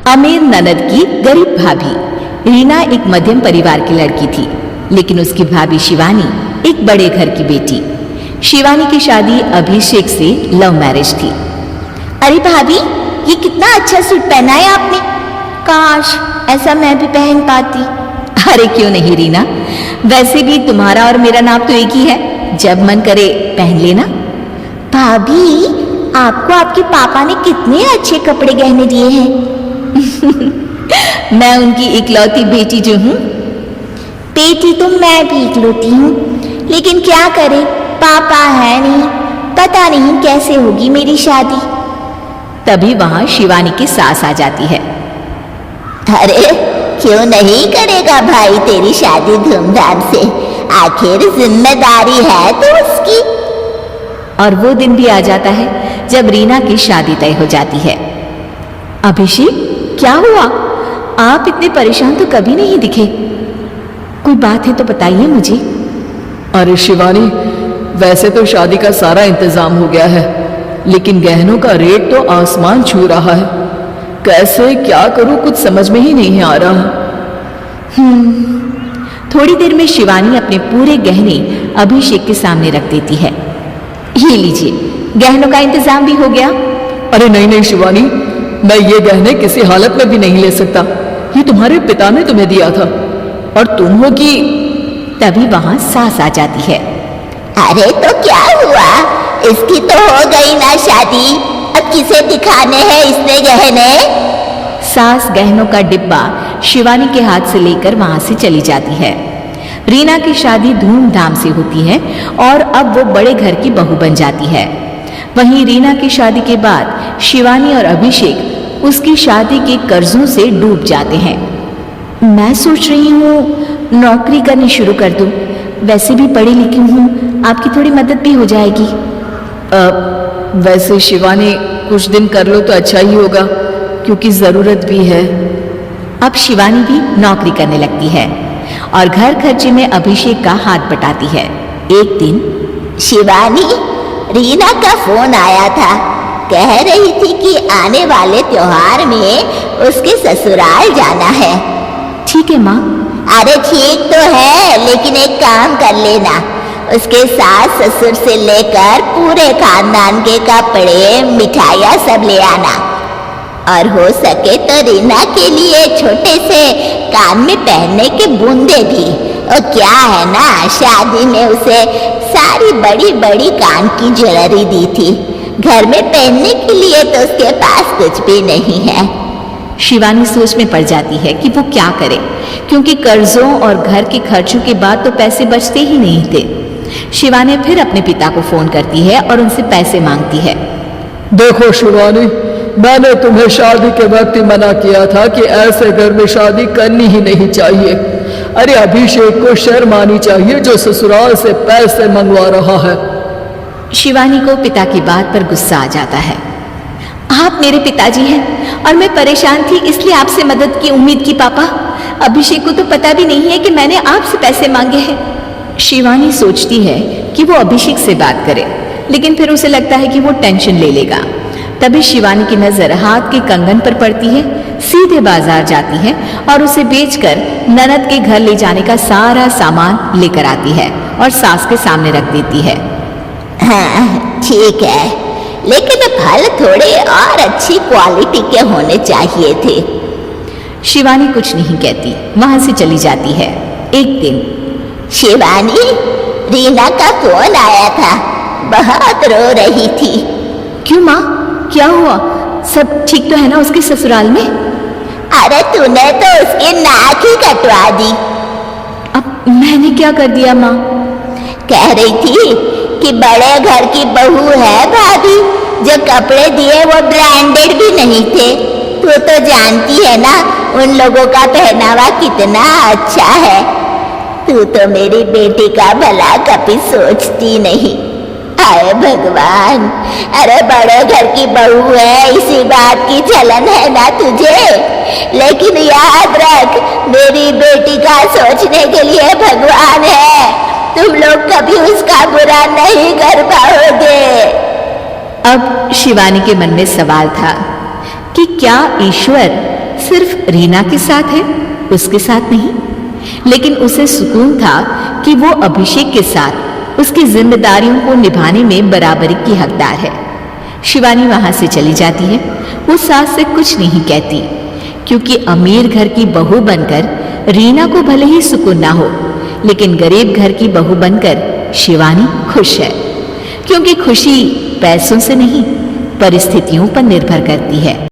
अमीर ननद की गरीब भाभी। रीना एक मध्यम परिवार की लड़की थी, लेकिन उसकी भाभी शिवानी एक बड़े घर की बेटी। शिवानी की शादी अभिषेक से लव मैरिज थी। अरे भाभी, ये कितना अच्छा सूट पहना है आपने। काश ऐसा मैं भी पहन पाती। अरे क्यों नहीं रीना, वैसे भी तुम्हारा और मेरा नाम तो एक ही है, जब मन करे पहन लेना। भाभी, आपको आपके पापा ने कितने अच्छे कपड़े गहने दिए हैं। मैं उनकी इकलौती बेटी जो हूँ। बेटी तो मैं भी इकलौती हूँ, लेकिन क्या करे, पापा है नहीं, पता नहीं कैसे होगी मेरी शादी। तभी वहां शिवानी की सास आ जाती है। अरे क्यों नहीं करेगा भाई तेरी शादी धूमधाम से, आखिर जिम्मेदारी है तो उसकी। और वो दिन भी आ जाता है जब रीना की शादी तय हो जाती है। अभिषेक, क्या हुआ? आप इतने परेशान तो कभी नहीं दिखे। कोई बात है तो बताइए मुझे। अरे शिवानी, वैसे तो शादी का सारा इंतजाम हो गया है, लेकिन गहनों का रेट तो आसमान छू रहा है। कैसे क्या करूं, कुछ समझ में ही नहीं आ रहा। थोड़ी देर में शिवानी अपने पूरे गहने अभिषेक के सामने रख देती है। ये लीजिए, गहनों का इंतजाम भी हो गया। अरे नहीं नहीं शिवानी, मैं ये गहने किसी हालत में भी नहीं ले सकता। ये तुम्हारे पिता ने तुम्हें दिया था और तुम हो कि। तभी वहां सास आ जाती है। अरे तो क्या हुआ, इसकी तो हो गई ना शादी, अब किसे दिखाने हैं इसने गहने। सास गहनों का डिब्बा शिवानी के हाथ से लेकर वहां से चली जाती है। रीना की शादी धूमधाम से होती है और अब वो बड़े घर की बहू बन जाती है। वहीं रीना की शादी के बाद शिवानी और अभिषेक उसकी शादी के कर्जों से डूब जाते हैं। मैं सोच रही हूँ नौकरी करनी शुरू कर दूं, वैसे भी पढ़ी लिखी हूँ, आपकी थोड़ी मदद भी हो जाएगी। वैसे शिवानी, कुछ दिन कर लो तो अच्छा ही होगा, क्योंकि जरूरत भी है। अब शिवानी भी नौकरी करने लगती है और घर खर्चे में अभिषेक का हाथ बटाती है। एक दिन शिवानी, रीना का फोन आया था, कह रही थी कि आने वाले त्योहार में उसके ससुराल जाना है। ठीक है माँ। अरे ठीक तो है, लेकिन एक काम कर लेना, उसके सास ससुर से लेकर पूरे खानदान के कपड़े मिठाइयाँ सब ले आना, और हो सके तो रीना के लिए छोटे से कान में पहनने के बूंदे भी। और क्या है ना, शादी में उसे सारी बड़ी बड़ी कान की ज्वेलरी दी थी, घर में पहनने के लिए तो उसके पास कुछ भी नहीं है। शिवानी सोच में पड़ जाती है कि वो क्या करे, क्योंकि कर्जों और घर के खर्चों के बाद तो पैसे बचते ही नहीं थे। शिवानी फिर अपने पिता को फोन करती है और उनसे पैसे मांगती है। देखो शिवानी, मैंने तुम्हें शादी के वक्त ही मना किया था कि ऐसे घर में शादी करनी ही नहीं चाहिए। अरे अभिषेक को शर्म आनी चाहिए जो ससुराल से पैसे मंगवा रहा है। शिवानी को पिता की बात पर गुस्सा आ जाता है। आप मेरे पिताजी हैं और मैं परेशान थी, इसलिए आपसे मदद की उम्मीद की पापा। अभिषेक को तो पता भी नहीं है कि मैंने आपसे पैसे मांगे हैं। शिवानी सोचती है कि वो अभिषेक से बात करे, लेकिन फिर उसे लगता है कि वो टेंशन ले लेगा। तभी शिवानी की नजर हाथ के कंगन पर पड़ती है। सीधे बाजार जाती है और उसे बेचकर ननद के घर ले जाने का सारा सामान लेकर आती है और सास के सामने रख देती है। हाँ ठीक है, लेकिन फल थोड़े और अच्छी क्वालिटी के होने चाहिए थे। शिवानी कुछ नहीं कहती, वहां से चली जाती है। एक दिन शिवानी, रीना का फोन आया था, बहुत रो रही थी। क्यों माँ, क्या हुआ? सब ठीक तो है ना उसके ससुराल में? अरे तूने तो उसकी नाक ही कटवा दी। अब मैंने क्या कर दिया माँ? कह रही थी कि बड़े घर की बहू है भाभी, जो कपड़े दिए वो ब्रांडेड भी नहीं थे। तू तो जानती है ना उन लोगों का पहनावा कितना अच्छा है। तू तो मेरी बेटी का भला कभी सोचती नहीं। हाय भगवान, अरे बड़े घर की बहू है, इसी बात की जलन है ना तुझे, लेकिन याद रख मेरी बेटी का सोचने के लिए भगवान है, तुम लोग कभी उसका बुरा नहीं कर पाओगे। अब शिवानी के मन में सवाल था कि क्या ईश्वर सिर्फ रीना के साथ है, उसके साथ नहीं। लेकिन उसे सुकून था कि वो अभिषेक के साथ उसकी जिम्मेदारियों को निभाने में बराबरी की हकदार है। शिवानी वहां से चली जाती है। वो सास से कुछ नहीं कहती, क्योंकि अमीर घर की बहू बनकर रीना को भले ही सुकून ना हो, लेकिन गरीब घर की बहू बनकर शिवानी खुश है, क्योंकि खुशी पैसों से नहीं परिस्थितियों पर निर्भर करती है।